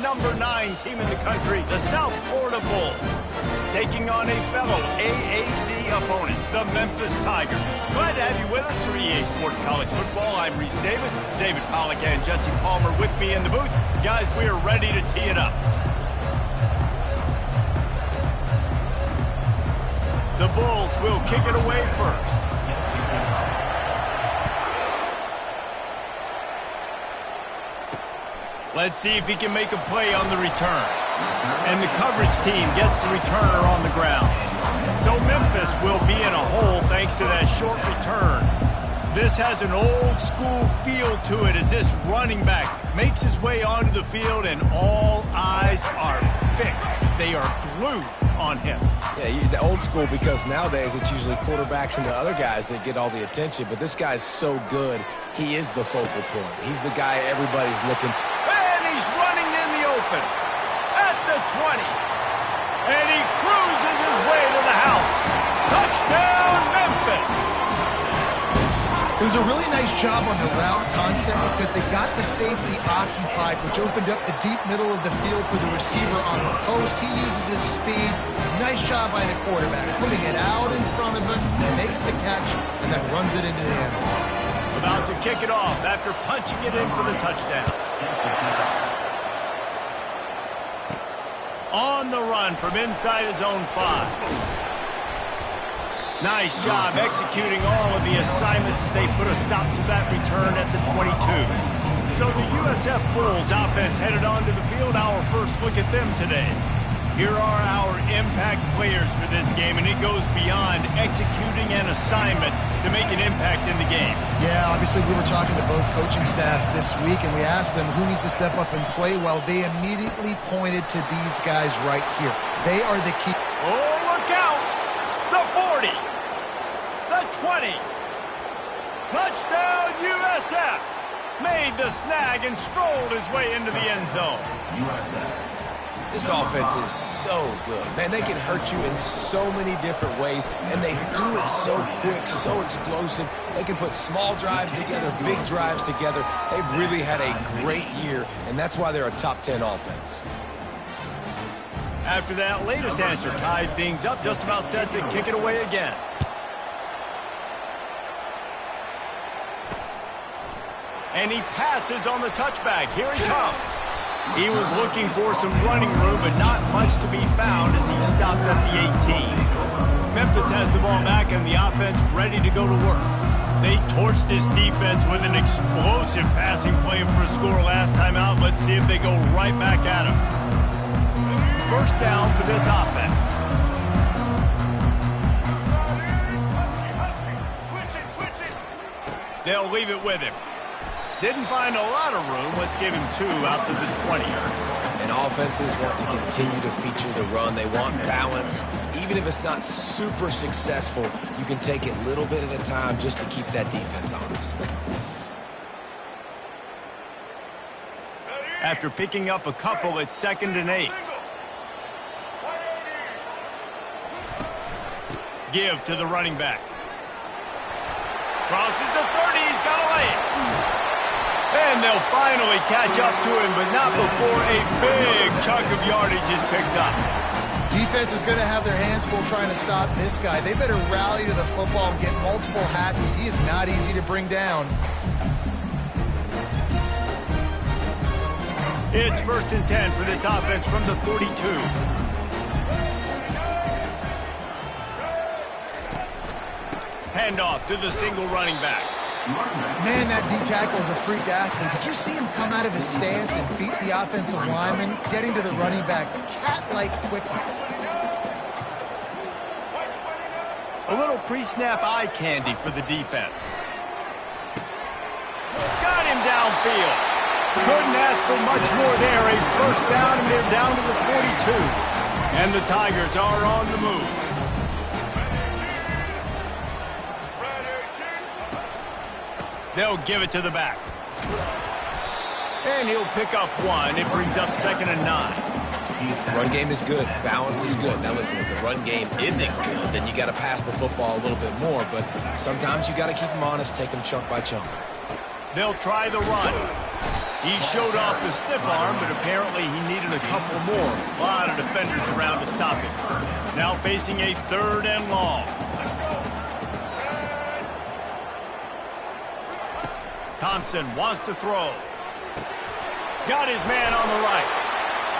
number 9 team in the country, the South Florida Bulls, taking on a fellow AAC opponent, the Memphis Tigers. Glad to have you with us for EA Sports College Football. I'm Reese Davis, David Pollack and Jesse Palmer with me in the booth. Guys, we are ready to tee it up. The Bulls will kick it away first. Let's see if he can make a play on the return. And the coverage team gets the returner on the ground. So Memphis will be in a hole thanks to that short return. This has an old school feel to it as this running back makes his way onto the field and all eyes are fixed. They are glued on him. Yeah, the old school, because nowadays it's usually quarterbacks and the other guys that get all the attention, but this guy's so good, he is the focal point. He's the guy everybody's looking to. And he's running in the open at the 20. And he cruises his way to the house. Touchdown, Memphis! It was a really nice job on the route concept because they got the safety occupied, which opened up the deep middle of the field for the receiver on the post. He uses his speed. Nice job by the quarterback, putting it out in front of him, makes the catch, and then runs it into the end zone. About to kick it off after punching it in for the touchdown. On the run from inside his own 5. Nice job executing all of the assignments as they put a stop to that return at the 22. So the USF Bulls offense headed onto the field. Our first look at them today. Here are our impact players for this game, and it goes beyond executing an assignment to make an impact in the game. Yeah, obviously we were talking to both coaching staffs this week, and we asked them who needs to step up and play well. They immediately pointed to these guys right here. They are the key. Oh, look out! The 40! The 20! Touchdown, USF! Made the snag and strolled his way into the end zone. This offense is so good. Man, they can hurt you in so many different ways, and they do it so quick, so explosive. They can put small drives together, big drives together. They've really had a great year, and that's why they're a top 10 offense. After that latest answer tied things up, just about set to kick it away again. And he passes on the touchback. Here he comes. He was looking for some running room, but not much to be found as he stopped at the 18. Memphis has the ball back and the offense ready to go to work. They torched this defense with an explosive passing play for a score last time out. Let's see if they go right back at him. First down for this offense. They'll leave it with him. Didn't find a lot of room. Let's give him 2 out to the 20. And offenses want to continue to feature the run. They want balance. Even if it's not super successful, you can take it little bit at a time just to keep that defense honest. After picking up a couple, it's 2nd and 8. Give to the running back. Crosses the 30. He's got to lay it. And they'll finally catch up to him, but not before a big chunk of yardage is picked up. Defense is going to have their hands full trying to stop this guy. They better rally to the football and get multiple hats because he is not easy to bring down. It's 1st and 10 for this offense from the 42. Handoff to the single running back. Man, that D-tackle is a freak athlete. Did you see him come out of his stance and beat the offensive lineman, getting to the running back? Cat-like quickness. A little pre-snap eye candy for the defense. Got him downfield. Couldn't ask for much more there. A first down, and they're down to the 42. And the Tigers are on the move. They'll give it to the back. And he'll pick up 1. It brings up 2nd and 9. Run game is good. Balance is good. Now listen, if the run game isn't good, then you got to pass the football a little bit more. But sometimes you got to keep them honest, take them chunk by chunk. They'll try the run. He showed off the stiff arm, but apparently he needed a couple more. A lot of defenders around to stop him. Now facing a 3rd and long. Thompson wants to throw. Got his man on the right.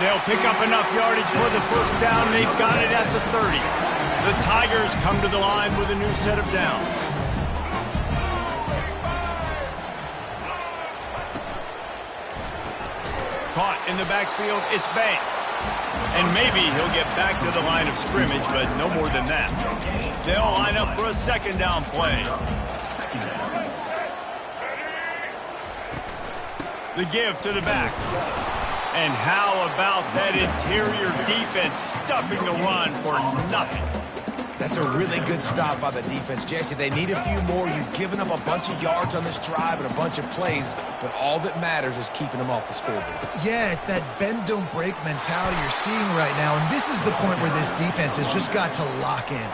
They'll pick up enough yardage for the first down. They've got it at the 30. The Tigers come to the line with a new set of downs. Caught in the backfield, it's Banks. And maybe he'll get back to the line of scrimmage, but no more than that. They'll line up for a 2nd down play. The give to the back. And how about that interior defense stuffing the run for nothing? That's a really good stop by the defense, Jesse. They need a few more. You've given up a bunch of yards on this drive and a bunch of plays, but all that matters is keeping them off the scoreboard. Yeah, it's that bend, don't break mentality you're seeing right now, and this is the point where this defense has just got to lock in.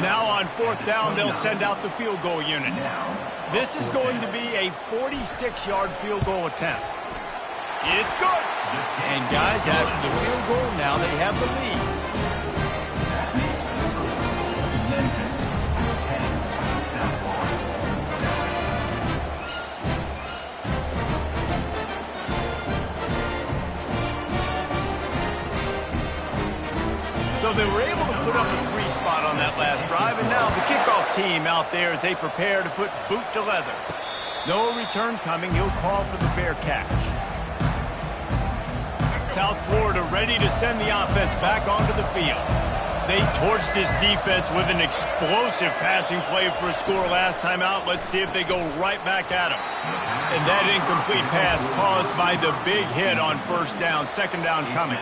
Now on 4th down, they'll send out the field goal unit. This is going to be a 46-yard field goal attempt. It's good. And guys, after the field goal, now they have the lead. So they were able to put up a 3 spot on that last drive, and now the kickoff team out there as they prepare to put boot to leather. No return coming. He'll call for the fair catch. South Florida ready to send the offense back onto the field. They torched this defense with an explosive passing play for a score last time out. Let's see if they go right back at him. And that incomplete pass caused by the big hit on 1st down, 2nd down coming.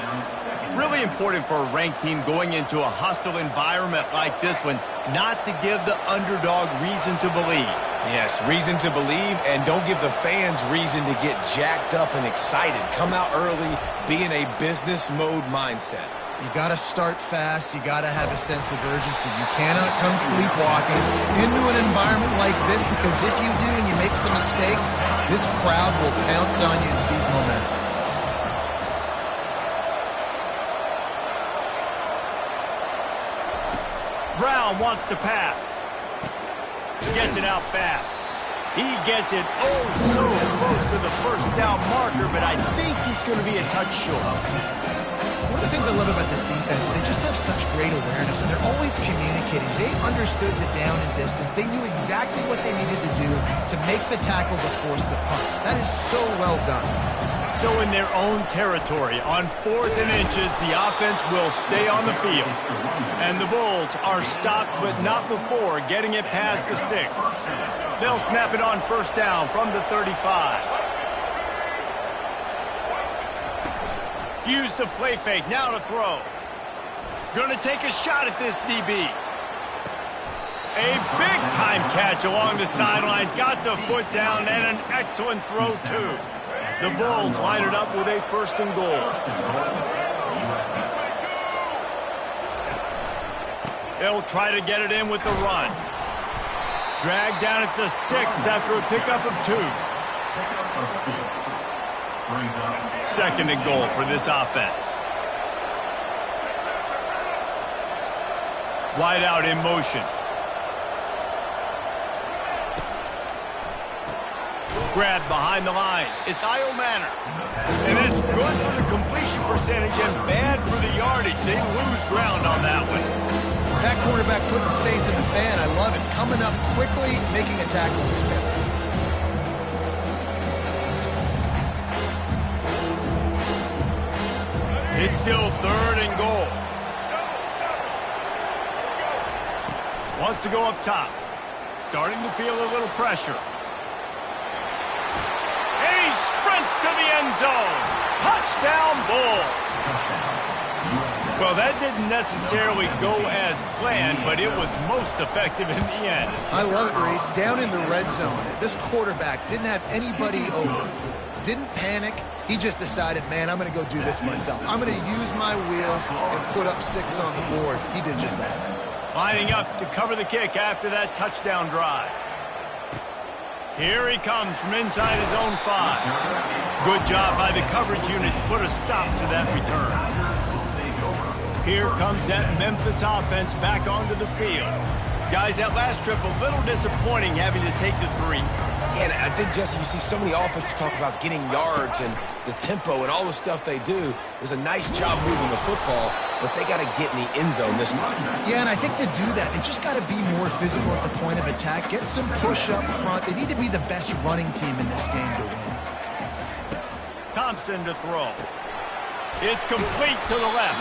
Really important for a ranked team going into a hostile environment like this one, not to give the underdog reason to believe. Yes, reason to believe, and don't give the fans reason to get jacked up and excited. Come out early, be in a business mode mindset. You got to start fast. You got to have a sense of urgency. You cannot come sleepwalking into an environment like this, because if you do and you make some mistakes, this crowd will pounce on you and seize momentum. Brown wants to pass. Gets it out fast. He gets it oh so close to the 1st down marker, but I think he's going to be a touch short. One of the things I love about this defense is they just have such great awareness, and they're always communicating. They understood the down and distance. They knew exactly what they needed to do to make the tackle to force the punt. That is so well done. So in their own territory, on 4th and inches, the offense will stay on the field. And the Bulls are stopped, but not before getting it past the sticks. They'll snap it on 1st down from the 35. Use the play fake, now to throw. Gonna take a shot at this DB. A big-time catch along the sidelines, got the foot down, and an excellent throw, too. The Bulls line it up with a 1st and goal. They'll try to get it in with the run. Dragged down at the 6 after a pickup of 2. 2nd and goal for this offense. Wide out in motion. Grab behind the line. It's Io Manor. And it's good for the completion percentage and bad for the yardage. They lose ground on that one. That quarterback putting space in the fan. I love it. Coming up quickly, making a tackle in space. It's still 3rd and goal. Wants to go up top. Starting to feel a little pressure. Sprints to the end zone. Touchdown, Bulls. Well, that didn't necessarily go as planned, but it was most effective in the end. I love it, Reese. Down in the red zone, this quarterback didn't have anybody open. Didn't panic. He just decided, man, I'm going to go do this myself. I'm going to use my wheels and put up 6 on the board. He did just that. Lining up to cover the kick after that touchdown drive. Here he comes from inside his own 5. Good job by the coverage unit to put a stop to that return. Here comes that Memphis offense back onto the field. Guys, that last trip a little disappointing having to take the 3. Yeah, and I think, Jesse, you see so many offenses talk about getting yards and the tempo and all the stuff they do. It was a nice job moving the football, but they got to get in the end zone this time. Yeah, and I think to do that, they just got to be more physical at the point of attack, get some push up front. They need to be the best running team in this game to win. Thompson to throw. It's complete to the left.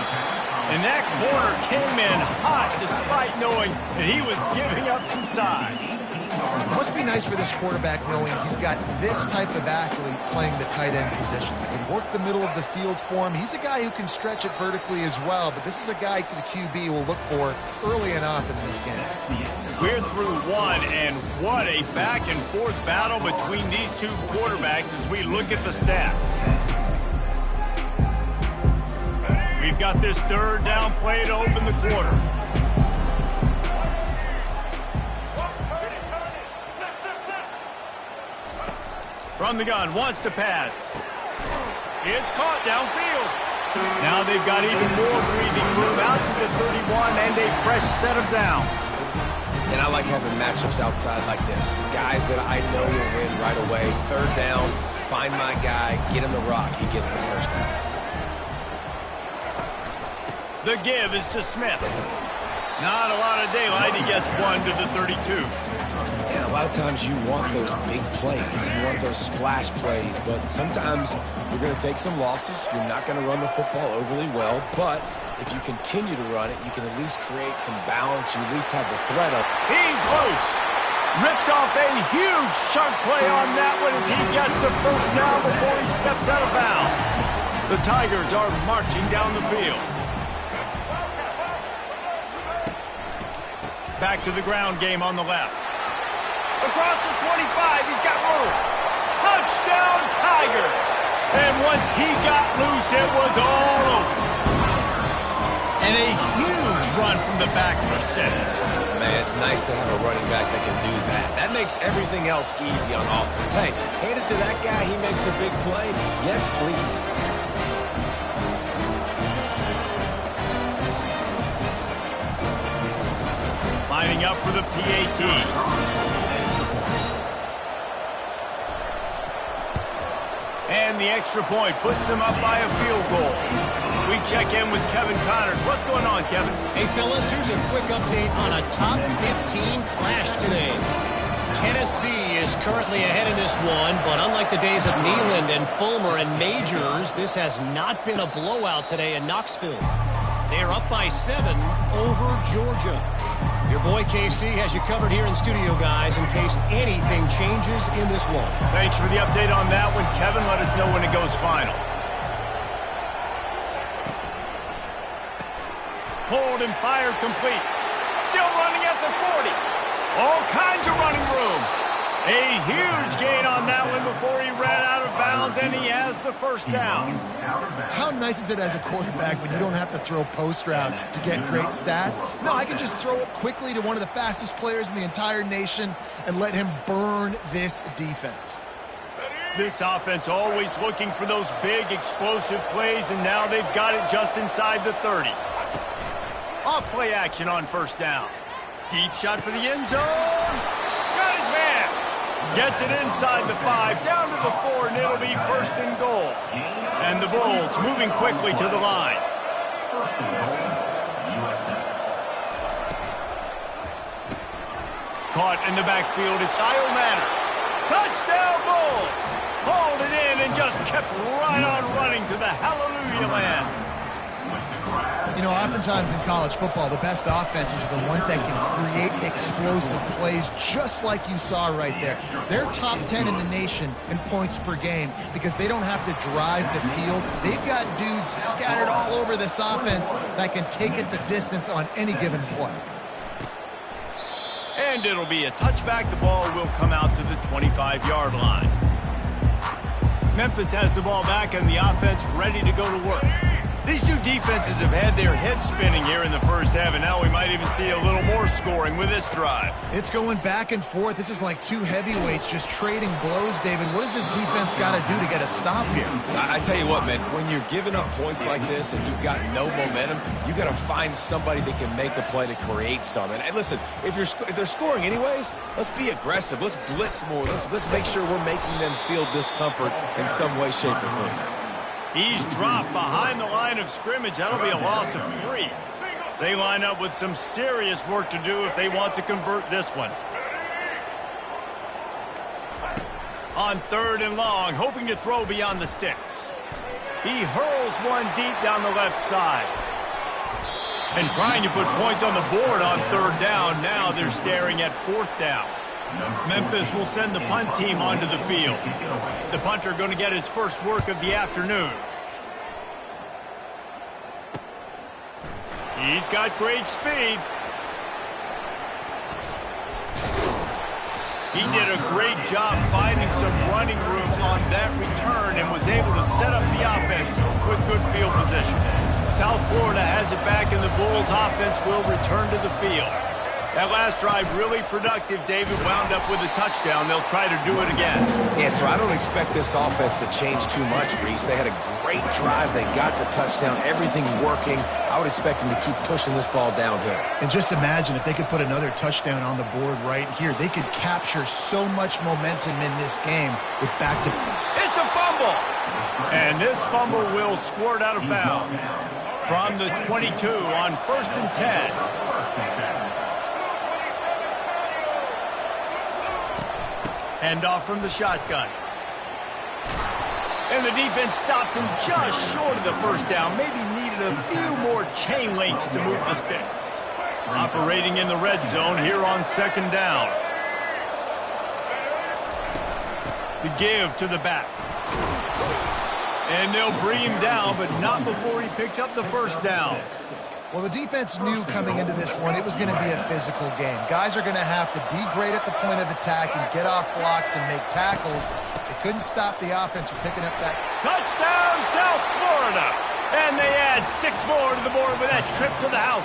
And that corner came in hot despite knowing that he was giving up some size. It must be nice for this quarterback knowing he's got this type of athlete playing the tight end position. He can work the middle of the field for him. He's a guy who can stretch it vertically as well, but this is a guy the QB will look for early and often in this game. We're through 1, and what a back-and-forth battle between these two quarterbacks as we look at the stats. We've got this third down play to open the quarter. From the gun, wants to pass. It's caught downfield. Now they've got even more breathing room out to the 31 and a fresh set of downs. And I like having matchups outside like this. Guys that I know will win right away. Third down, find my guy, get him the rock. He gets the first down. The give is to Smith. Not a lot of daylight. He gets 1 to the 32. And a lot of times you want those big plays. You want those splash plays. But sometimes you're going to take some losses. You're not going to run the football overly well. But if you continue to run it, you can at least create some balance. You at least have the threat up. He's loose. Ripped off a huge chunk play on that one as he gets the first down before he steps out of bounds. The Tigers are marching down the field. Back to the ground game on the left. Across the 25, he's got room. Touchdown, Tigers! And once he got loose, it was all over. And a huge run from the back for 6. Man, it's nice to have a running back that can do that. That makes everything else easy on offense. Hey, hand it to that guy, he makes a big play. Yes, please. Lining up for the PAT. And the extra point puts them up by a field goal. We check in with Kevin Connors. What's going on, Kevin? Hey, Phyllis, here's a quick update on a top 15 clash today. Tennessee is currently ahead in this one, but unlike the days of Neyland and Fulmer and Majors, this has not been a blowout today in Knoxville. They are up by 7 over Georgia. Your boy KC has you covered here in studio, guys, in case anything changes in this one. Thanks for the update on that one, Kevin. Let us know when it goes final. Hold and fire complete. Still running at the 40. All kinds of running room. A huge gain on that one before he ran out of bounds, and he has the first down. How nice is it as a quarterback when you don't have to throw post routes to get great stats? No, I can just throw it quickly to one of the fastest players in the entire nation and let him burn this defense. This offense always looking for those big, explosive plays, and now they've got it just inside the 30. Off play action on first down. Deep shot for the end zone. Got his man. Gets it inside the 5, down to the 4, and it'll be first and goal. And the Bulls moving quickly to the line. Caught in the backfield, it's Kyle Manor. Touchdown Bulls! Hauled it in and just kept right on running to the hallelujah land. You know, oftentimes in college football, the best offenses are the ones that can create explosive plays, just like you saw right there. They're top 10 in the nation in points per game because they don't have to drive the field. They've got dudes scattered all over this offense that can take it the distance on any given play. And it'll be a touchback. The ball will come out to the 25-yard line. Memphis has the ball back and the offense ready to go to work. These two defenses have had their heads spinning here in the first half, and now we might even see a little more scoring with this drive. It's going back and forth. This is like two heavyweights just trading blows, David. What does this defense got to do to get a stop here? I tell you what, man, when you're giving up points like this and you've got no momentum, you got to find somebody that can make the play to create some. And listen, if they're scoring anyways, let's be aggressive. Let's blitz more. Let's make sure we're making them feel discomfort in some way, shape, or form. He's dropped behind the line of scrimmage. That'll be a loss of 3. They line up with some serious work to do if they want to convert this one. On 3rd and long, hoping to throw beyond the sticks. He hurls one deep down the left side. And trying to put points on the board on 3rd down. Now they're staring at 4th down. Memphis will send the punt team onto the field. The punter going to get his first work of the afternoon. He's got great speed. He did a great job finding some running room on that return and was able to set up the offense with good field position. South Florida has it back, and the Bulls offense will return to the field. That last drive really productive. David wound up with a touchdown. They'll try to do it again. Yeah, so I don't expect this offense to change too much, Reese. They had a great drive. They got the touchdown. Everything working. I would expect them to keep pushing this ball downhill. And just imagine if they could put another touchdown on the board right here. They could capture so much momentum in this game with back-to... It's a fumble! And this fumble will squirt out of bounds from the 22 on 1st and 10. Handoff from the shotgun. And the defense stops him just short of the 1st down. Maybe needed a few more chain links to move the sticks. Operating in the red zone here on 2nd down. The give to the back. And they'll bring him down, but not before he picks up the 1st down. Well, the defense knew coming into this one it was going to be a physical game. Guys are going to have to be great at the point of attack and get off blocks and make tackles. They couldn't stop the offense from picking up that. Touchdown, South Florida! And they add 6 more to the board with that trip to the house.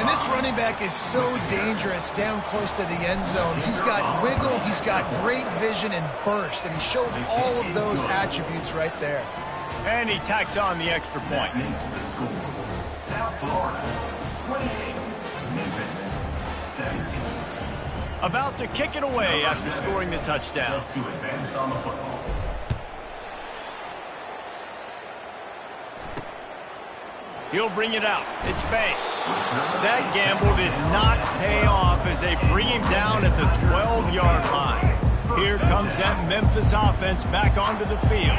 And this running back is so dangerous down close to the end zone. He's got wiggle, he's got great vision and burst, and he showed all of those attributes right there. And he tacks on the extra point. South Florida, 28, Memphis, 17. About to kick it away after scoring the touchdown. To advance on the football. He'll bring it out. It's Banks. That gamble did not pay off as they bring him down at the 12-yard line. Here comes that Memphis offense back onto the field.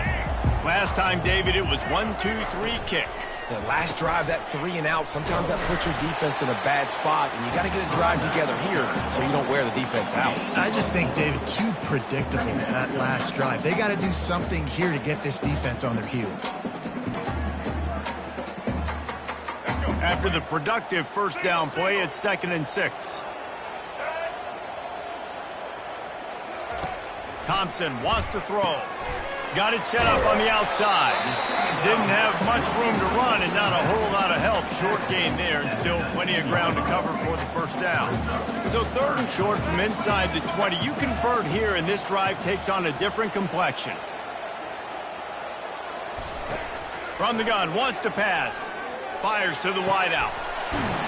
Last time, David, it was 1-2-3 kick. The last drive, that 3 and out, sometimes that puts your defense in a bad spot, and you got to get a drive together here so you don't wear the defense out. I just think, David, too predictable, that last drive. They got to do something here to get this defense on their heels. After the productive 1st down play, it's 2nd and 6. Thompson wants to throw. Got it set up on the outside. Didn't have much room to run and not a whole lot of help. Short gain there and still plenty of ground to cover for the 1st down. So 3rd and short from inside the 20. You convert here and this drive takes on a different complexion. From the gun, wants to pass. Fires to the wideout.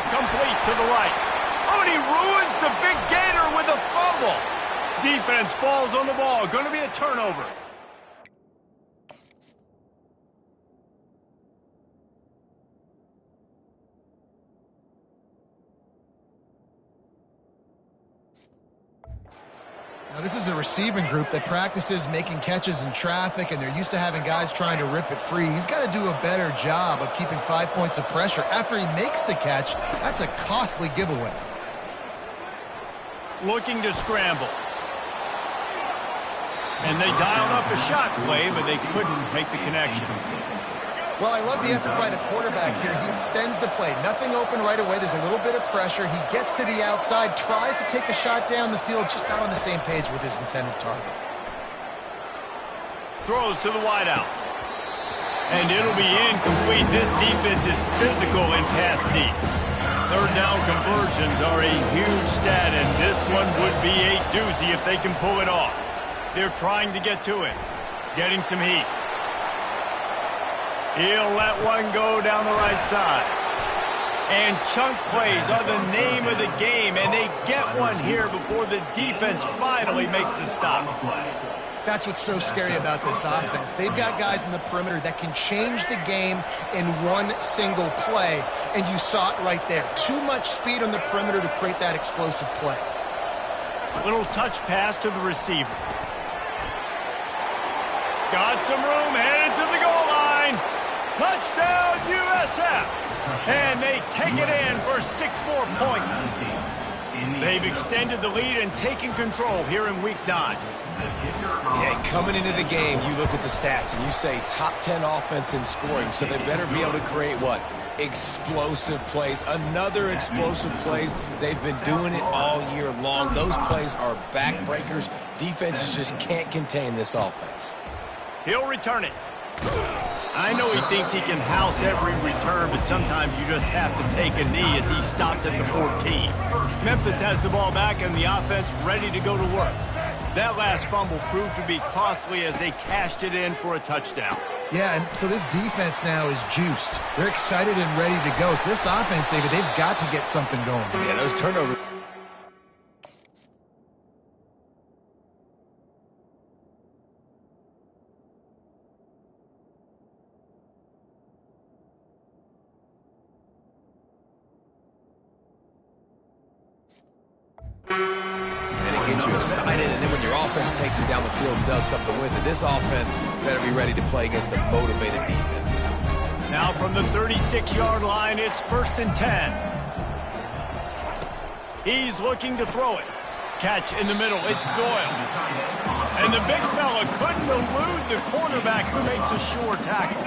Complete to the right. Oh, and he ruins the big gainer with a fumble. Defense falls on the ball. Going to be a turnover. Now, this is a receiving group that practices making catches in traffic, and they're used to having guys trying to rip it free. He's got to do a better job of keeping 5 points of pressure. After he makes the catch, that's a costly giveaway. Looking to scramble. And they dialed up a shot play, but they couldn't make the connection. Well, I love the effort by the quarterback here. He extends the play. Nothing open right away. There's a little bit of pressure. He gets to the outside, tries to take a shot down the field, just not on the same page with his intended target. Throws to the wideout. And it'll be incomplete. This defense is physical and pass deep. Third down conversions are a huge stat, and this one would be a doozy if they can pull it off. They're trying to get to it, getting some heat. He'll let one go down the right side. And chunk plays are the name of the game, and they get one here before the defense finally makes the stop. That's what's so scary about this offense. They've got guys in the perimeter that can change the game in one single play, and you saw it right there. Too much speed on the perimeter to create that explosive play. Little touch pass to the receiver. Got some room, headed to the goal line. Touchdown, USF. And they take it in for 6 more points. They've extended the lead and taken control here in Week 9. Yeah, coming into the game, you look at the stats and you say top 10 offense in scoring, so they better be able to create what? Explosive plays. Another explosive plays. They've been doing it all year long. Those plays are backbreakers. Defenses just can't contain this offense. He'll return it. I know he thinks he can house every return, but sometimes you just have to take a knee as he stopped at the 14. Memphis has the ball back and the offense ready to go to work. That last fumble proved to be costly as they cashed it in for a touchdown. Yeah, and so this defense now is juiced. They're excited and ready to go. So this offense, David, they've got to get something going. Yeah, those turnovers. And it gets you excited, and then when your offense takes it down the field and does something with it, this offense better be ready to play against a motivated defense. Now from the 36-yard line, it's 1st and 10. He's looking to throw it. Catch in the middle, it's Doyle. And the big fella couldn't elude the cornerback who makes a sure tackle.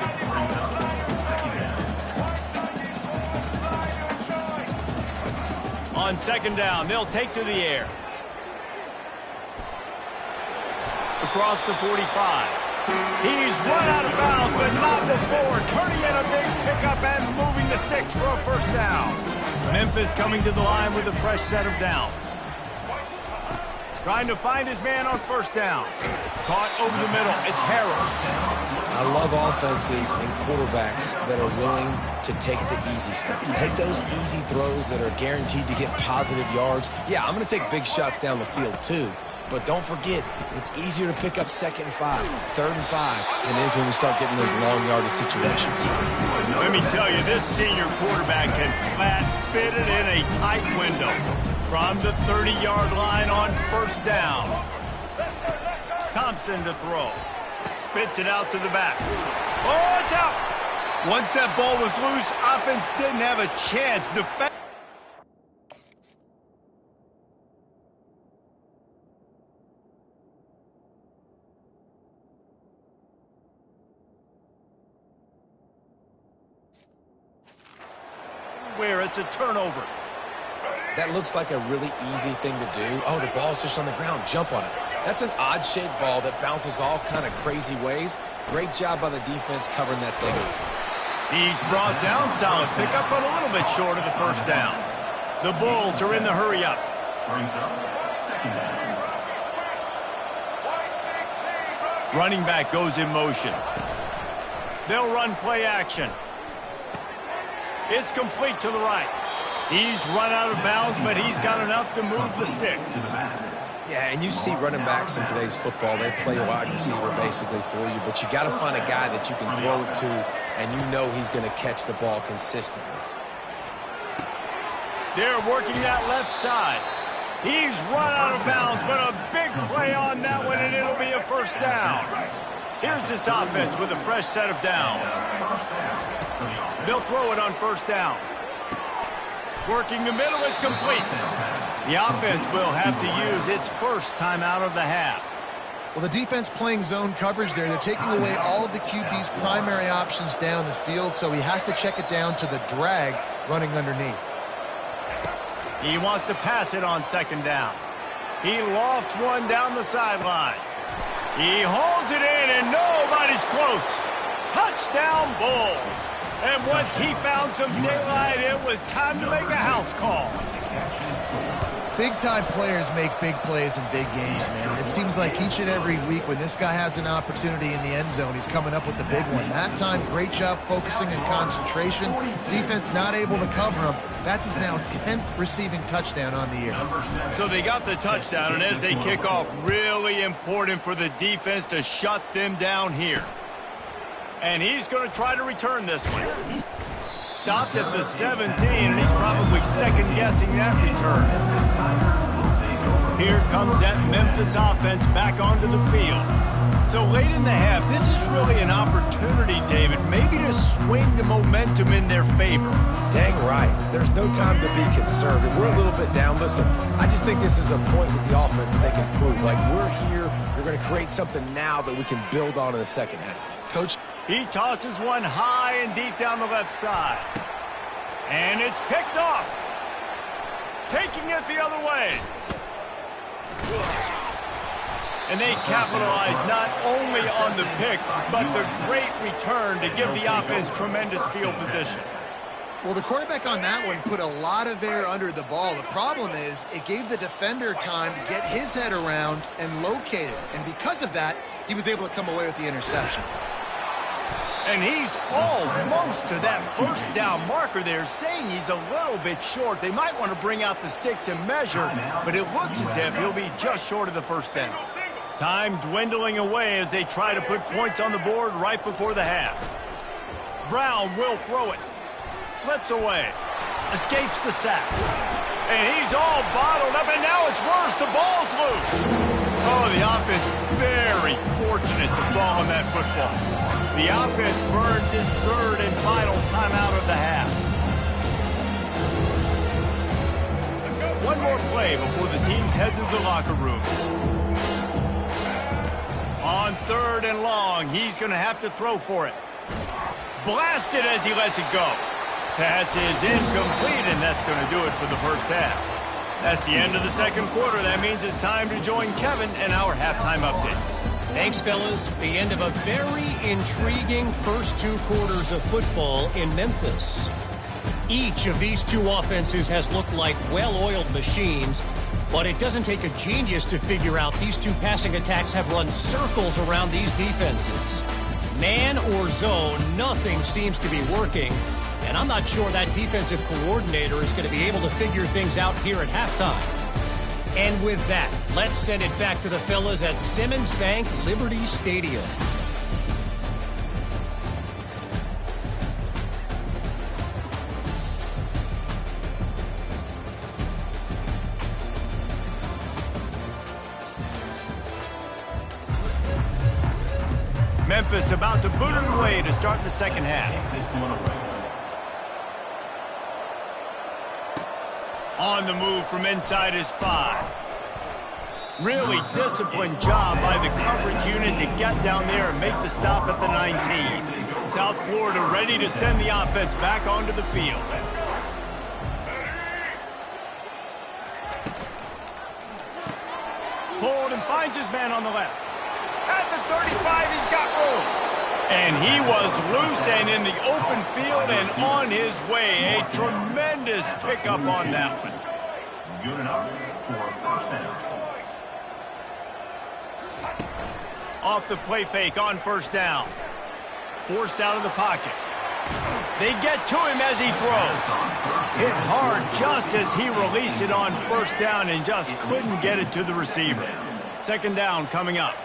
On 2nd down, they'll take to the air. Across the 45. He's run out of bounds, but not before. Turning in a big pickup and moving the sticks for a 1st down. Memphis coming to the line with a fresh set of downs. Trying to find his man on 1st down. Caught over the middle. It's Harrell. I love offenses and quarterbacks that are willing to take the easy stuff. Take those easy throws that are guaranteed to get positive yards. Yeah, I'm going to take big shots down the field too. But don't forget, it's easier to pick up 2nd and 5, 3rd and 5 than it is when we start getting those long yardage situations. Let me tell you, this senior quarterback can flat fit it in a tight window. From the 30-yard line on 1st down. Thompson to throw. Spits it out to the back. Oh, it's out! Once that ball was loose, offense didn't have a chance. Defense. Where it's a turnover. That looks like a really easy thing to do. Oh, the ball's just on the ground. Jump on it. That's an odd-shaped ball that bounces all kind of crazy ways. Great job by the defense covering that thing up. He's brought down. Solid pickup, but a little bit short of the 1st down. The Bulls are in the hurry-up. Brings up 2nd down. Running back goes in motion. They'll run play action. It's complete to the right. He's run out of bounds, but he's got enough to move the sticks. Yeah, and you see running backs in today's football, they play a wide receiver basically for you, but you got to find a guy that you can throw it to, and you know he's going to catch the ball consistently. They're working that left side. He's run out of bounds, but a big play on that one, and it'll be a 1st down. Here's this offense with a fresh set of downs. They'll throw it on 1st down. Working the middle, it's complete. The offense will have to use its 1st timeout of the half. Well, the defense playing zone coverage there. They're taking away all of the QB's primary options down the field, so he has to check it down to the drag running underneath. He wants to pass it on 2nd down. He lofts one down the sideline. He holds it in, and nobody's close. Touchdown, Bulls. And once he found some daylight, it was time to make a house call. Big-time players make big plays in big games, man. And it seems like each and every week when this guy has an opportunity in the end zone, he's coming up with the big one. That time, great job focusing and concentration. Defense not able to cover him. That's his now 10th receiving touchdown on the year. So they got the touchdown, and as they kick off, really important for the defense to shut them down here. And he's going to try to return this one. Stopped at the 17, and he's probably second-guessing that return. Here comes that Memphis offense back onto the field. So late in the half, this is really an opportunity, David, maybe to swing the momentum in their favor. Dang right. There's no time to be concerned. If we're a little bit down, listen, I just think this is a point with the offense that they can prove. Like, we're here, we're going to create something now that we can build on in the second half. Coach, he tosses one high and deep down the left side. And it's picked off. Taking it the other way. And they capitalize not only on the pick, but the great return to give the offense tremendous field position. well, the quarterback on that one put a lot of air under the ball. The problem is it gave the defender time to get his head around and locate it. And because of that, he was able to come away with the interception. And he's almost to that first down marker there, saying he's a little bit short. They might want to bring out the sticks and measure, but it looks as if he'll be just short of the first down. Time dwindling away as they try to put points on the board right before the half. Brown will throw it. Slips away. Escapes the sack. And he's all bottled up, and now it's worse. The ball's loose. Oh, the offense very fortunate to fall on that football. The offense burns its third and final timeout of the half. One more play before the teams head to the locker room. On third and long, he's going to have to throw for it. Blasted as he lets it go. Pass is incomplete, and that's going to do it for the first half. That's the end of the second quarter. That means it's time to join Kevin and our halftime update. Thanks, fellas. The end of a very intriguing first two quarters of football in Memphis. Each of these two offenses has looked like well-oiled machines, but it doesn't take a genius to figure out these two passing attacks have run circles around these defenses. Man or zone, nothing seems to be working, and I'm not sure that defensive coordinator is going to be able to figure things out here at halftime. And with that, let's send it back to the fellas at Simmons Bank Liberty Stadium. Memphis about to boot it away to start the second half. On the move from inside his 5. Really disciplined job by the coverage unit to get down there and make the stop at the 19. South Florida ready to send the offense back onto the field. Pulled and finds his man on the left. At the 35, he's got room. And he was loose and in the open field and on his way. A tremendous pickup on that one. Good enough for first down. Off the play fake on first down. Forced out of the pocket. They get to him as he throws. Hit hard just as he released it on first down and just couldn't get it to the receiver. Second down coming up.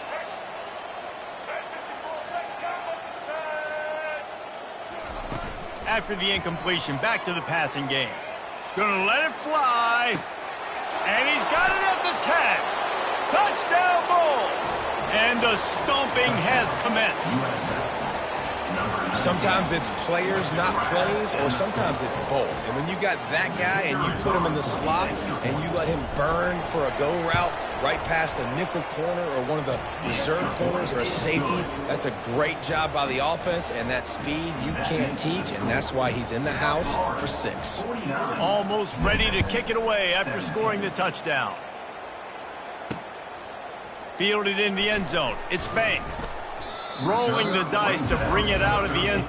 After the incompletion, back to the passing game. Gonna let it fly. And he's got it at the 10. Touchdown Bulls. And the stomping has commenced. Sometimes it's players, not plays, or sometimes it's both. And when you got that guy and you put him in the slot and you let him burn for a go route right past a nickel corner or one of the reserve corners or a safety, that's a great job by the offense, and that speed you can't teach, and that's why he's in the house for 6. Almost ready to kick it away after scoring the touchdown. Fielded in the end zone. It's Banks. rolling the dice to bring it out of the end.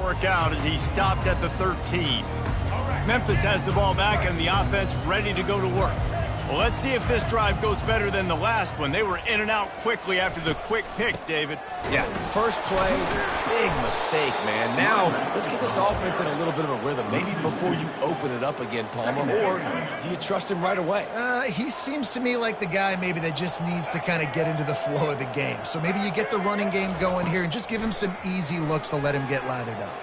Work out as he stopped at the 13. Memphis has the ball back and the offense ready to go to work. Well, let's see if this drive goes better than the last one. They were in and out quickly after the quick pick, David. Yeah, first play, big mistake, man. Now, let's get this offense in a little bit of a rhythm. Maybe before you open it up again, Palmer, or do you trust him right away? He seems to me like the guy maybe that just needs to kind of get into the flow of the game. So maybe you get the running game going here and just give him some easy looks to let him get lathered up.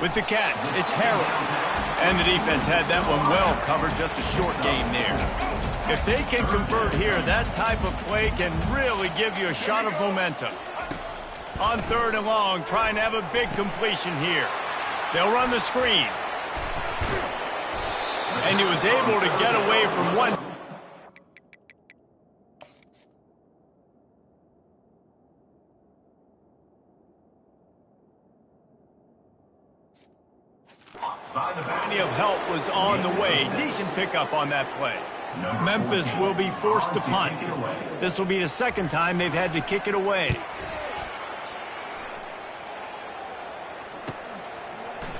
With the catch, it's Harrell. And the defense had that one well covered, just a short game there. If they can convert here, that type of play can really give you a shot of momentum. On 3rd and long, trying to have a big completion here. They'll run the screen. And he was able to get away from one. Plenty of help was on the way. Decent pickup on that play. Memphis will be forced to punt. This will be the second time they've had to kick it away.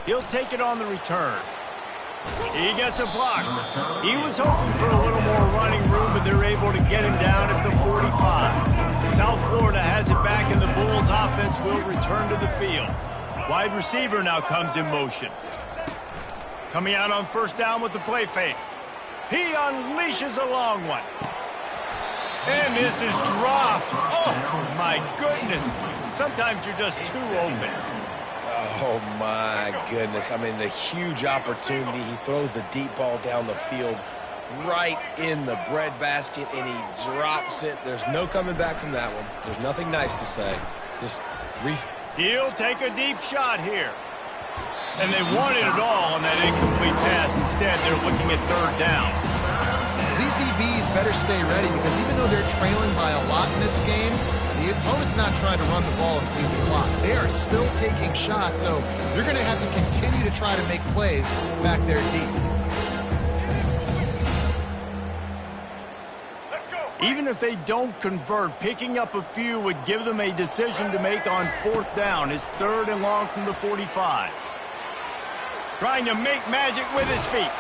He'll take it on the return. He gets a block. He was hoping for a little more running room, but they're able to get him down at the 45. South Florida has it back, and the Bulls offense will return to the field. Wide receiver now comes in motion. Coming out on 1st down with the play fake. He unleashes a long one. And this is dropped. Oh, my goodness. Sometimes you're just too open. Oh, my goodness. I mean, the huge opportunity. He throws the deep ball down the field right in the breadbasket, and he drops it. There's no coming back from that one. There's nothing nice to say. Just He'll take a deep shot here. And they wanted it all on that incomplete pass. Instead, they're looking at 3rd down. These DBs better stay ready because even though they're trailing by a lot in this game, the opponent's not trying to run the ball and beat the clock. They are still taking shots, so you're going to have to continue to try to make plays back there deep. Even if they don't convert, picking up a few would give them a decision to make on 4th down. It's 3rd and long from the 45. Trying to make magic with his feet.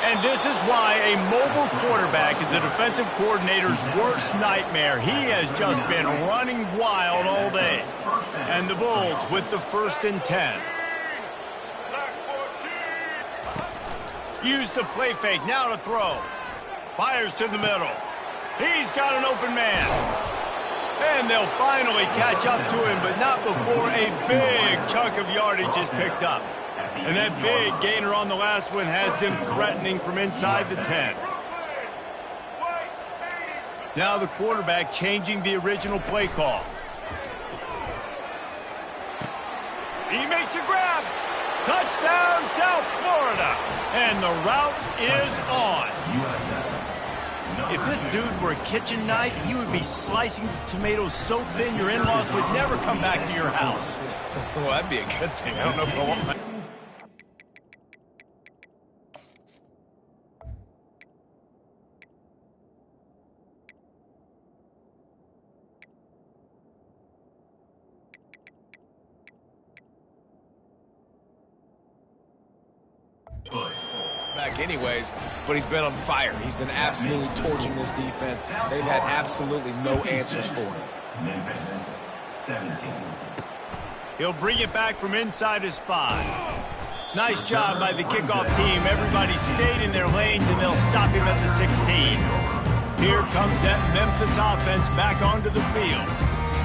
And this is why a mobile quarterback is the defensive coordinator's worst nightmare. He has just been running wild all day. And the Bulls with the 1st and 10. Use the play fake, now to throw. Fires to the middle. He's got an open man. And they'll finally catch up to him, but not before a big chunk of yardage is picked up. And that big gainer on the last one has them threatening from inside the 10. Now the quarterback changing the original play call. He makes a grab. Touchdown, South Florida. And the route is on. If this dude were a kitchen knife, he would be slicing tomatoes so thin your in-laws would never come back to your house. Well, that'd be a good thing. I don't know if I want my... back anyways, but he's been on fire. He's been absolutely torching this defense. They've had absolutely no answers for him. Memphis, 17. He'll bring it back from inside his 5. Nice job by the kickoff team. Everybody stayed in their lanes, and they'll stop him at the 16. Here comes that Memphis offense back onto the field.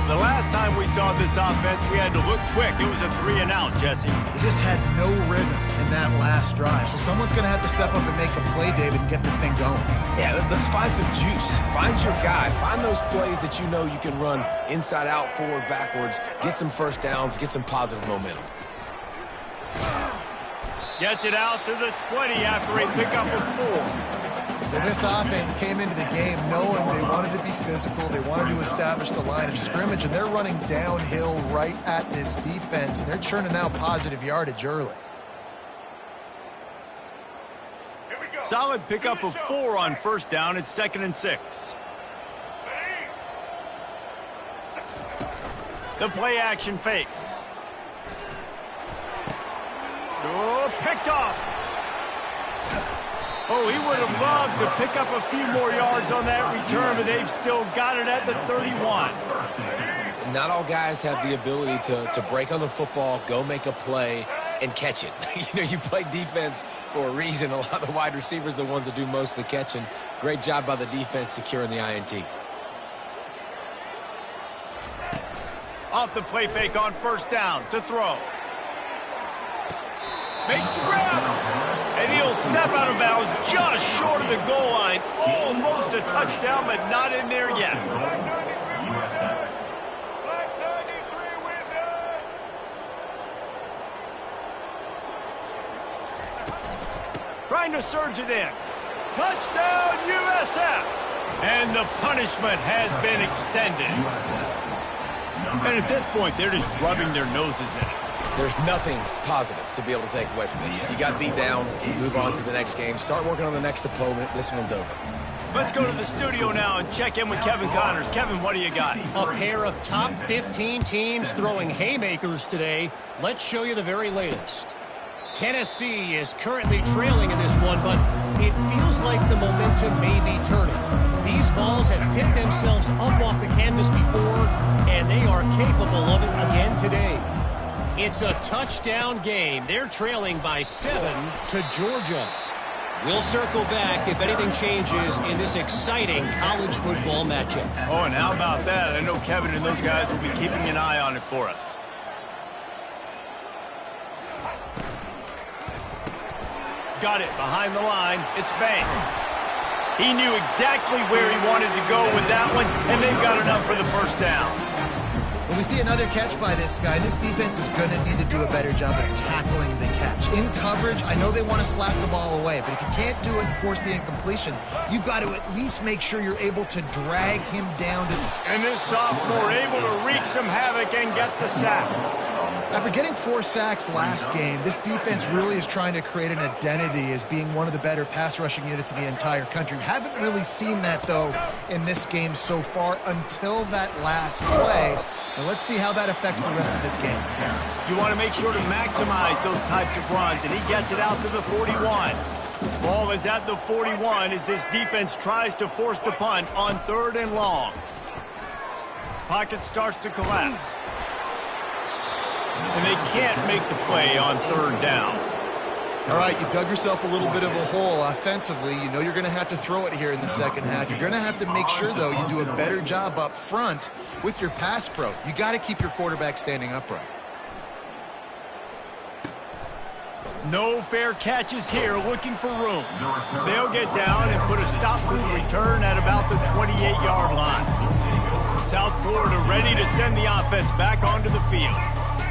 The last time we saw this offense, we had to look quick. It was a 3-and-out, Jesse. They just had no rhythm in that last drive. So someone's going to have to step up and make a play, David, and get this thing going. Yeah, let's find some juice. Find your guy. Find those plays that you know you can run inside out, forward, backwards. Get some first downs. Get some positive momentum. Gets it out to the 20 after a pickup of 4. So this offense came into the game knowing they wanted to be physical, they wanted to establish the line of scrimmage, and they're running downhill right at this defense, and they're churning out positive yardage early. Solid pickup of 4 on first down. It's 2nd and 6. The play action fake. Oh, picked off. Oh, he would have loved to pick up a few more yards on that return, but they've still got it at the 31. Not all guys have the ability to break on the football, go make a play, and catch it. You play defense for a reason. A lot of the wide receivers are the ones that do most of the catching. Great job by the defense securing the INT. Off the play fake on first down to throw. Makes the grab. And he'll step out of bounds just short of the goal line. Almost a touchdown, but not in there yet. Trying to surge it in. Touchdown, USF. And the punishment has been extended. And at this point, they're just rubbing their noses in it. There's nothing positive to be able to take away from this. You got beat down, move on to the next game, start working on the next opponent. This one's over. Let's go to the studio now and check in with Kevin Connors. Kevin, what do you got? A pair of top 15 teams throwing haymakers today. Let's show you the very latest. Tennessee is currently trailing in this one, but it feels like the momentum may be turning. These balls have picked themselves up off the canvas before, and they are capable of it again today. It's a touchdown game. They're trailing by 7 to Georgia. We'll circle back if anything changes in this exciting college football matchup. Oh, and how about that? I know Kevin and those guys will be keeping an eye on it for us. Got it behind the line. It's Banks. He knew exactly where he wanted to go with that one, and they've got enough for the first down. When we see another catch by this guy, this defense is going to need to do a better job of tackling the catch. In coverage, I know they want to slap the ball away, but if you can't do it and force the incompletion, you've got to at least make sure you're able to drag him down. And this sophomore able to wreak some havoc and get the sack. After getting 4 sacks last game, this defense really is trying to create an identity as being one of the better pass rushing units in the entire country. Haven't really seen that, though, in this game so far until that last play. And let's see how that affects the rest of this game. You want to make sure to maximize those types of runs, and he gets it out to the 41. Ball is at the 41 as this defense tries to force the punt on 3rd and long. Pocket starts to collapse. And they can't make the play on 3rd down. All right, you've dug yourself a little bit of a hole offensively. You know you're going to have to throw it here in the second half. You're going to have to make sure, though, you do a better job up front with your pass pro. You got to keep your quarterback standing upright. No fair catches here, looking for room. They'll get down and put a stop to the return at about the 28-yard line. South Florida ready to send the offense back onto the field.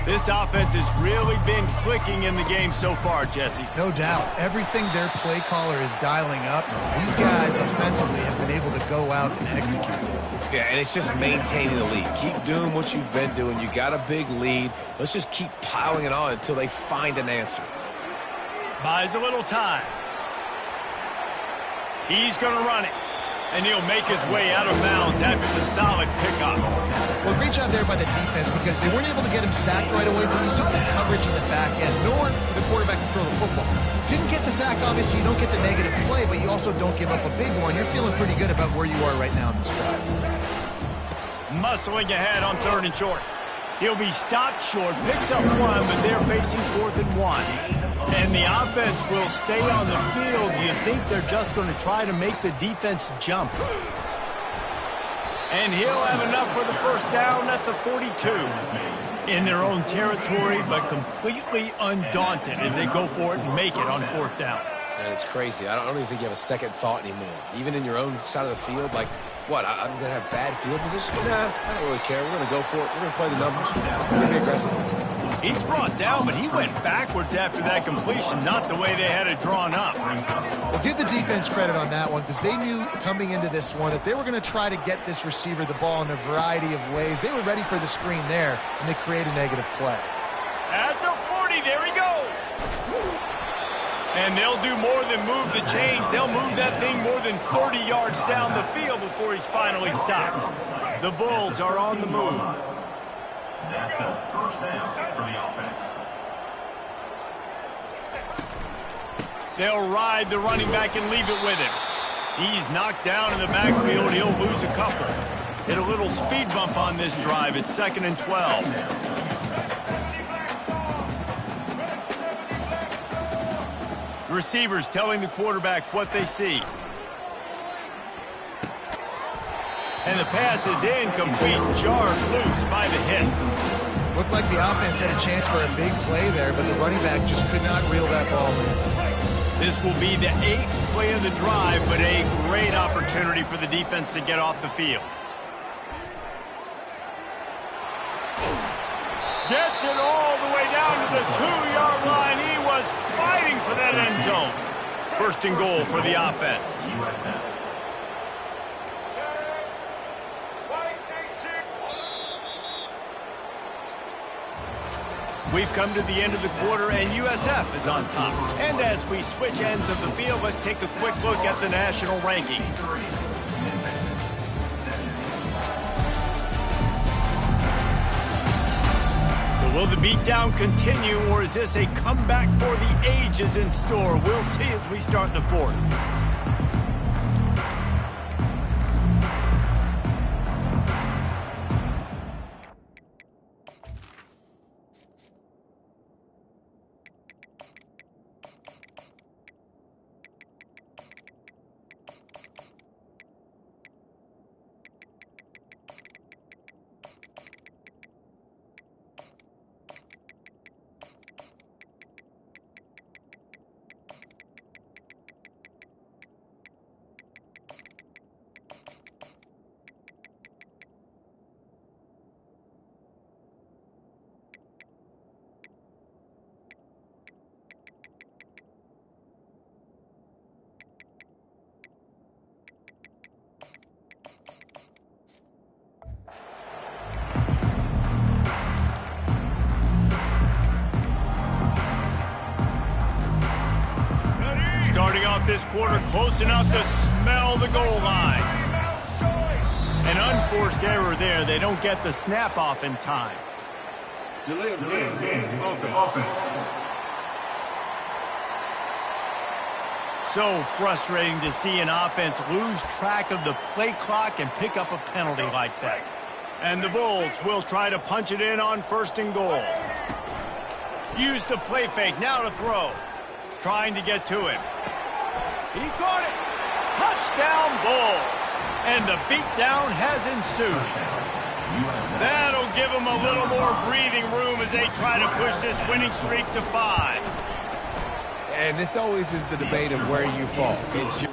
This offense has really been clicking in the game so far, Jesse. No doubt. Everything their play caller is dialing up, these guys offensively have been able to go out and execute. Yeah, and it's just maintaining the lead. Keep doing what you've been doing. You got a big lead. Let's just keep piling it on until they find an answer. Buys a little time. He's going to run it. And he'll make his way out of bounds after the solid pickup. Well, great job there by the defense because they weren't able to get him sacked right away, but you saw the coverage in the back end, nor the quarterback to throw the football. Didn't get the sack, obviously. You don't get the negative play, but you also don't give up a big one. You're feeling pretty good about where you are right now in this drive. Muscling ahead on 3rd and short. He'll be stopped short, picks up 1, but they're facing 4th and 1. And the offense will stay on the field. You think they're just going to try to make the defense jump. And he'll have enough for the first down at the 42. In their own territory, but completely undaunted as they go for it and make it on fourth down. Man, it's crazy. I don't even think you have a second thought anymore. Even in your own side of the field, like, what, I'm going to have bad field position? Nah, I don't really care. We're going to go for it. We're going to play the numbers. We're going to be aggressive. He's brought down, but he went backwards after that completion, not the way they had it drawn up. Well, give the defense credit on that one because they knew coming into this one that they were going to try to get this receiver the ball in a variety of ways. They were ready for the screen there, and they create a negative play. At the 40, there he goes. And they'll do more than move the chains. They'll move that thing more than 30 yards down the field before he's finally stopped. The Bulls are on the move. That's a first down for the offense. They'll ride the running back and leave it with him. He's knocked down in the backfield. He'll lose a couple. Hit a little speed bump on this drive. It's 2nd and 12. Receivers telling the quarterback what they see. And the pass is incomplete, jarred loose by the hit. Looked like the offense had a chance for a big play there, but the running back just could not reel that ball in. This will be the 8th play of the drive, but a great opportunity for the defense to get off the field. Gets it all the way down to the 2-yard line. He was fighting for that end zone. 1st and goal for the offense. USF. We've come to the end of the quarter, and USF is on top. And as we switch ends of the field, let's take a quick look at the national rankings. So will the beatdown continue, or is this a comeback for the ages in store? We'll see as we start the 4th. Starting off this quarter close enough to smell the goal line. An unforced error there. They don't get the snap off in time. Delay of game. Offense. So frustrating to see an offense lose track of the play clock and pick up a penalty like that. And the Bulls will try to punch it in on 1st and goal. Use the play fake. Now to throw. Trying to get to him. He caught it. Touchdown Bulls. And the beatdown has ensued. That'll give them a little more breathing room as they try to push this winning streak to 5. And this always is the debate of where you fall. It's your...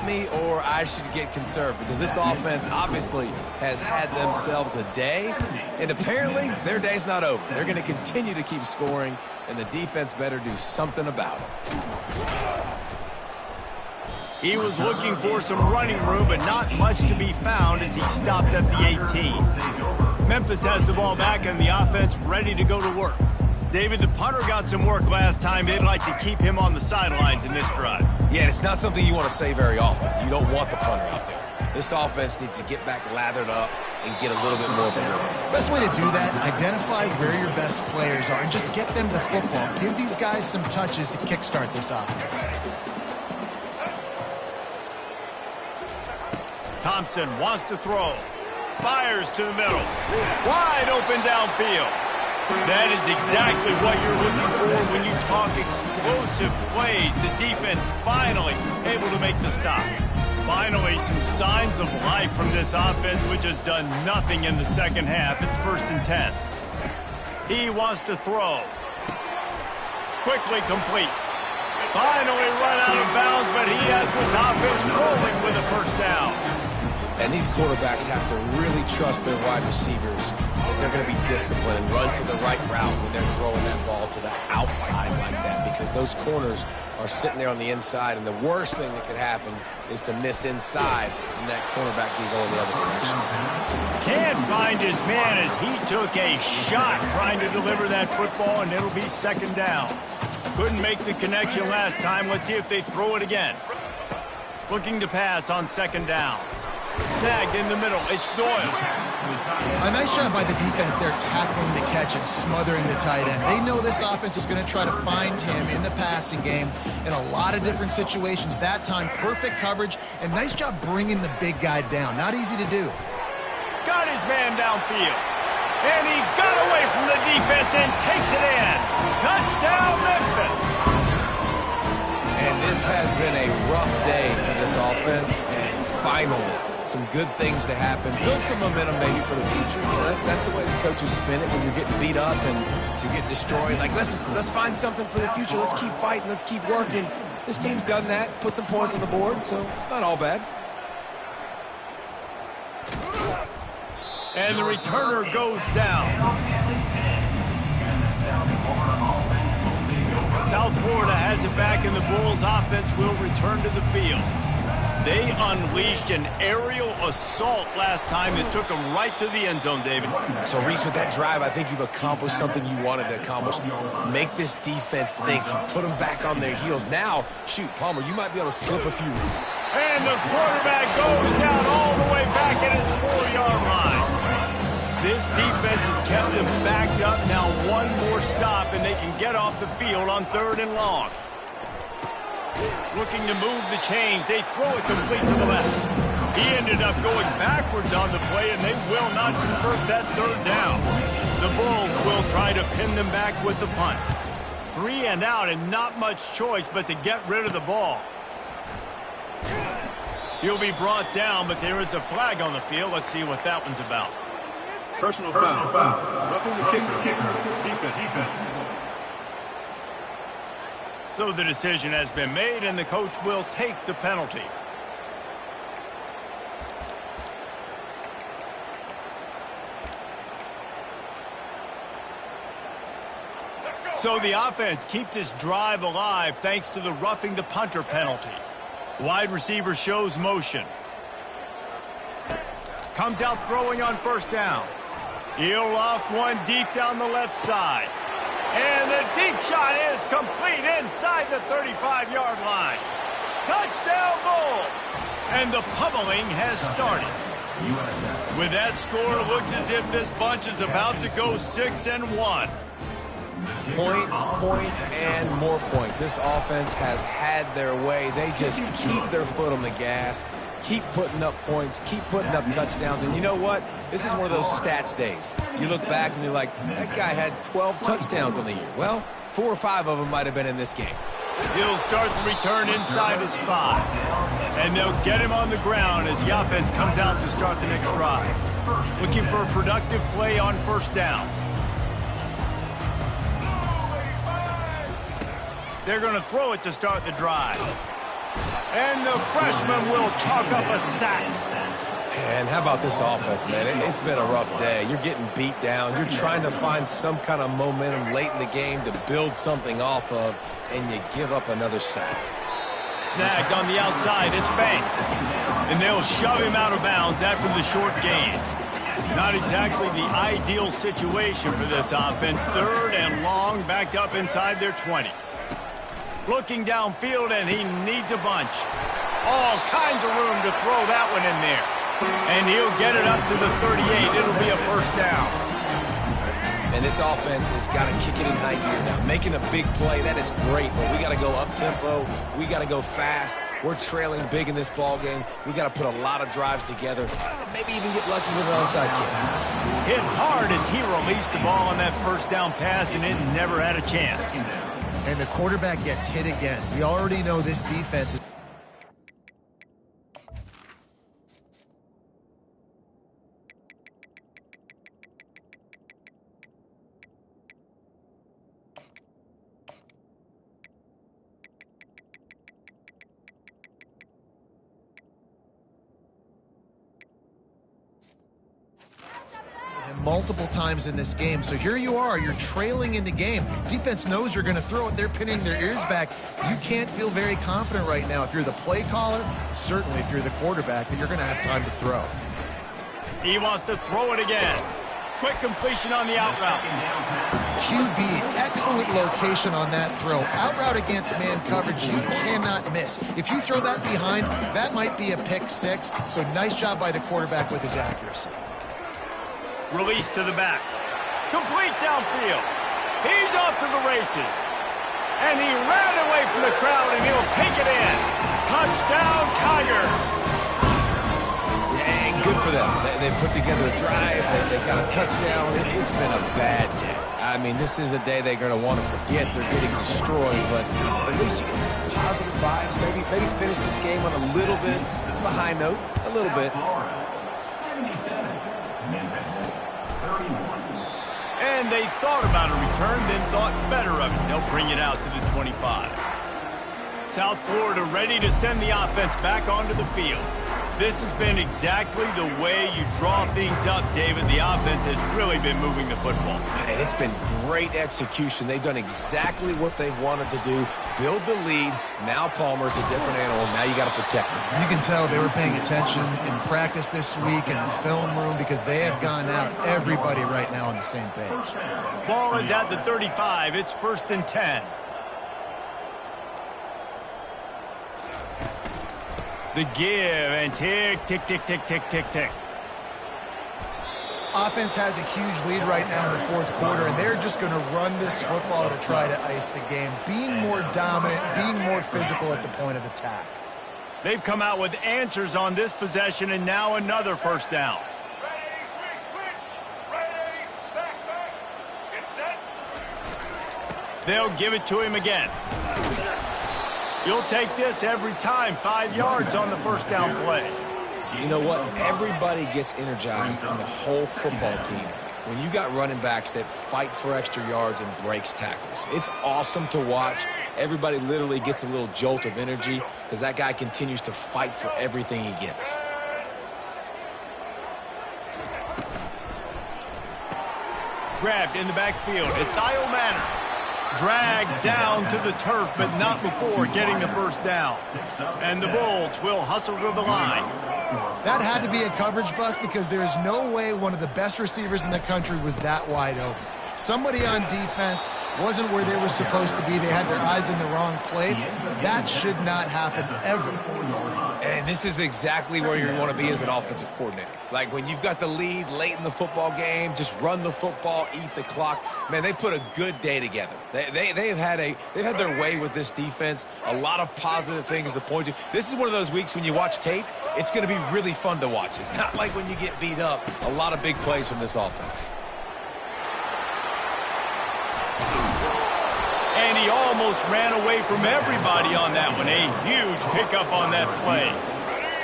me or I should get conserved because this offense obviously has had themselves a day, and apparently their day's not over. They're going to continue to keep scoring, and the defense better do something about it. He was looking for some running room, but not much to be found as he stopped at the 18. Memphis has the ball back, and the offense ready to go to work. David, the punter got some work last time. They'd like to keep him on the sidelines in this drive. Yeah, it's not something you want to say very often. You don't want the punter out there. This offense needs to get back lathered up and get a little bit more of a rhythm. Best way to do that, identify where your best players are and just get them the football. Give these guys some touches to kickstart this offense. Thompson wants to throw. Fires to the middle. Wide open downfield. That is exactly what you're looking for when you talk explosive plays. The defense finally able to make the stop. Finally, some signs of life from this offense, which has done nothing in the second half. It's 1st and 10. He wants to throw. Quickly complete. Finally run out of bounds, but he has this offense rolling with a 1st down. And these quarterbacks have to really trust their wide receivers that they're going to be disciplined and run to the right route when they're throwing that ball to the outside like that, because those corners are sitting there on the inside, and the worst thing that could happen is to miss inside and that cornerback can go in the other direction. Can't find his man as he took a shot trying to deliver that football, and it'll be 2nd down. Couldn't make the connection last time. Let's see if they throw it again. Looking to pass on 2nd down. Snagged in the middle. It's Doyle. A nice job by the defense there, tackling the catch and smothering the tight end. They know this offense is going to try to find him in the passing game in a lot of different situations. That time, perfect coverage, and nice job bringing the big guy down. Not easy to do. Got his man downfield. And he got away from the defense and takes it in. Touchdown, Memphis. And this has been a rough day for this offense, and finally, some good things to happen. Build some momentum maybe for the future. You know, that's the way the coaches spin it when you're getting beat up and you're getting destroyed. Like, let's find something for the future. Let's keep fighting. Let's keep working. This team's done that. Put some points on the board, so it's not all bad. And the returner goes down. South Florida has it back, and the Bulls offense will return to the field. They unleashed an aerial assault last time that took them right to the end zone, David. So, Reese, with that drive, I think you've accomplished something you wanted to accomplish. Make this defense think. You put them back on their heels. Now, shoot, Palmer, you might be able to slip a few. And the quarterback goes down all the way back at his 4-yard line. This defense has kept them backed up. Now one more stop, and they can get off the field on 3rd and long. Looking to move the chains. They throw it complete to the left. He ended up going backwards on the play, and they will not convert that 3rd down. The Bulls will try to pin them back with the punt. 3 and out, and not much choice but to get rid of the ball. He'll be brought down, but there is a flag on the field. Let's see what that one's about. Personal foul. Roughing the kicker. Defense. So the decision has been made, and the coach will take the penalty. So the offense keeps its drive alive thanks to the roughing the punter penalty. Wide receiver shows motion. Comes out throwing on 1st down. He'll loft one deep down the left side. And the deep shot is complete inside the 35-yard line. Touchdown, Bulls! And the pummeling has started. With that score, it looks as if this bunch is about to go 6-1. Points, and more points. This offense has had their way. They just keep their foot on the gas, keep putting up points, keep putting up touchdowns. And you know what? This is one of those stats days. You look back and you're like, that guy had 12 touchdowns on the year. Well, 4 or 5 of them might have been in this game. He'll start the return inside his 5. And they'll get him on the ground as the offense comes out to start the next drive. Looking for a productive play on 1st down. They're going to throw it to start the drive. And the freshman will chalk up a sack. And how about this offense, man? It's been a rough day. You're getting beat down. You're trying to find some kind of momentum late in the game to build something off of, and you give up another sack. Snagged on the outside. It's Banks. And they'll shove him out of bounds after the short gain. Not exactly the ideal situation for this offense. 3rd and long, backed up inside their 20. Looking downfield, and he needs a bunch. All kinds of room to throw that one in there. And he'll get it up to the 38. It'll be a 1st down. And this offense has got to kick it in high gear now. Making a big play, that is great, but we got to go up-tempo. We got to go fast. we're trailing big in this ball game. We got to put a lot of drives together, maybe even get lucky with an onside kick. Hit hard as he released the ball on that first down pass, and it never had a chance. And the quarterback gets hit again. We already know this defense is... multiple times in this game. So here you are, you're trailing in the game. Defense knows you're going to throw it. They're pinning their ears back. You can't feel very confident right now. If you're the play caller, certainly if you're the quarterback, that you're going to have time to throw. He wants to throw it again. Quick completion on the out route. QB, excellent location on that throw. Out route against man coverage, you cannot miss. If you throw that behind, that might be a pick six. So nice job by the quarterback with his accuracy. Release to the back. Complete downfield. He's off to the races. And he ran away from the crowd, and he'll take it in. Touchdown, Tigers. Yeah, good for them. They put together a drive. They got a touchdown. It's been a bad day. I mean, this is a day they're going to want to forget. They're getting destroyed, but at least you get some positive vibes. Maybe finish this game on a little bit of a high note. A little bit. 77, Memphis. 31. And they thought about a return, then thought better of it. They'll bring it out to the 25. South Florida ready to send the offense back onto the field. This has been exactly the way you draw things up, David. The offense has really been moving the football. And it's been great execution. They've done exactly what they've wanted to do. Build the lead. Now Palmer's a different animal. Now you got to protect him. You can tell they were paying attention in practice this week in the film room because they have gone out, everybody right now on the same page. Ball is at the 35. It's 1st and 10. The give and tick, tick, tick, tick, tick, tick, tick. Offense has a huge lead right now in the fourth quarter, and they're just going to run this football to try to ice the game. Being more dominant, being more physical at the point of attack. They've come out with answers on this possession, and now another first down. They'll give it to him again. You'll take this every time. 5 yards on the first down play. You know what? Everybody gets energized on the whole football team when you got running backs that fight for extra yards and breaks tackles. It's awesome to watch. Everybody literally gets a little jolt of energy because that guy continues to fight for everything he gets. Grabbed in the backfield. It's Kyle Manor. Dragged down to the turf, but not before getting the first down. And the Bulls will hustle to the line. That had to be a coverage bust because there is no way one of the best receivers in the country was that wide open. Somebody on defense wasn't where they were supposed to be. They had their eyes in the wrong place. That should not happen ever. And this is exactly where you want to be as an offensive coordinator. Like when you've got the lead late in the football game, just run the football, eat the clock. Man, they put a good day together. They've had their way with this defense. A lot of positive things to point to. This is one of those weeks when you watch tape, it's going to be really fun to watch it. Not like when you get beat up. A lot of big plays from this offense. And he almost ran away from everybody on that one. A huge pickup on that play.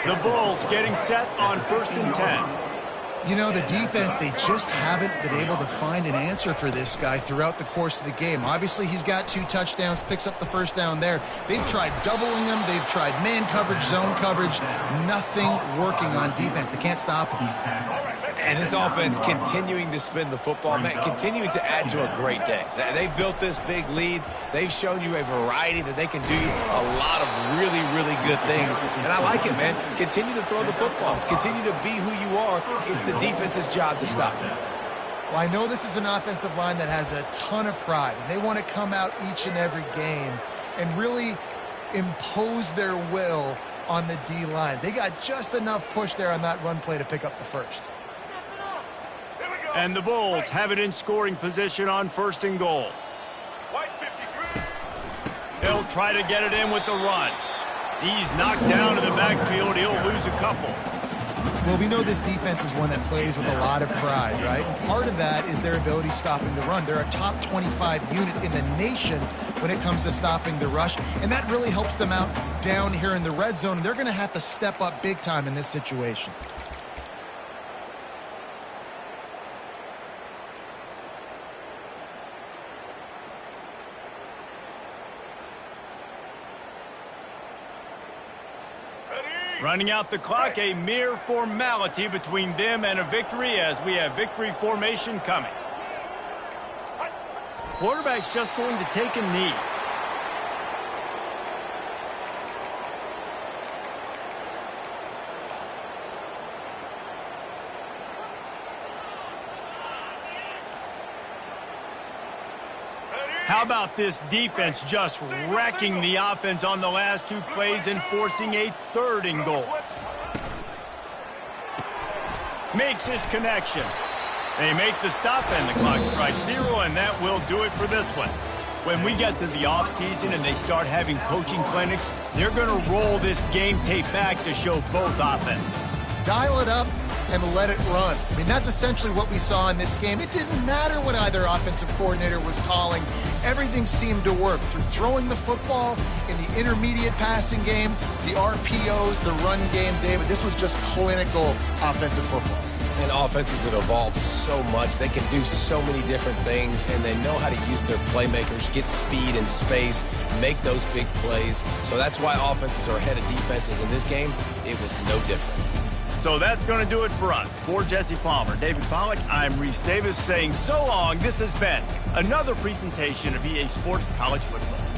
The Bulls getting set on 1st and 10. You know, the defense, they just haven't been able to find an answer for this guy throughout the course of the game. Obviously, he's got 2 touchdowns, picks up the first down there. They've tried doubling him. They've tried man coverage, zone coverage. Nothing working on defense. They can't stop him. And this offense continuing to spin the football, man, continuing to add to a great day. They built this big lead. They've shown you a variety that they can do a lot of really, really good things. And I like it, man. Continue to throw the football. Continue to be who you are. It's the defense's job to stop it. Well, I know this is an offensive line that has a ton of pride. And they want to come out each and every game and really impose their will on the D-line. They got just enough push there on that run play to pick up the first. And the Bulls have it in scoring position on 1st and goal. They'll try to get it in with the run. He's knocked down in the backfield. He'll lose a couple. Well, we know this defense is one that plays with a lot of pride, right? And part of that is their ability stopping the run. They're a top 25 unit in the nation when it comes to stopping the rush, and that really helps them out down here in the red zone. They're going to have to step up big time in this situation. Running out the clock, a mere formality between them and a victory as we have victory formation coming. Quarterback's just going to take a knee. How about this defense just wrecking the offense on the last two plays and forcing a 3rd and goal? Makes his connection. They make the stop and the clock strikes 0, and that will do it for this one. When we get to the offseason and they start having coaching clinics, they're going to roll this game tape back to show both offenses. Dial it up and let it run. I mean, that's essentially what we saw in this game. It didn't matter what either offensive coordinator was calling. Everything seemed to work through throwing the football in the intermediate passing game, the RPOs, the run game, David. This was just clinical offensive football. And offenses have evolved so much. They can do so many different things, and they know how to use their playmakers, get speed and space, make those big plays. So that's why offenses are ahead of defenses. In this game, it was no different. So that's going to do it for us. For Jesse Palmer, David Pollack, I'm Reese Davis saying so long. This has been another presentation of EA Sports College Football.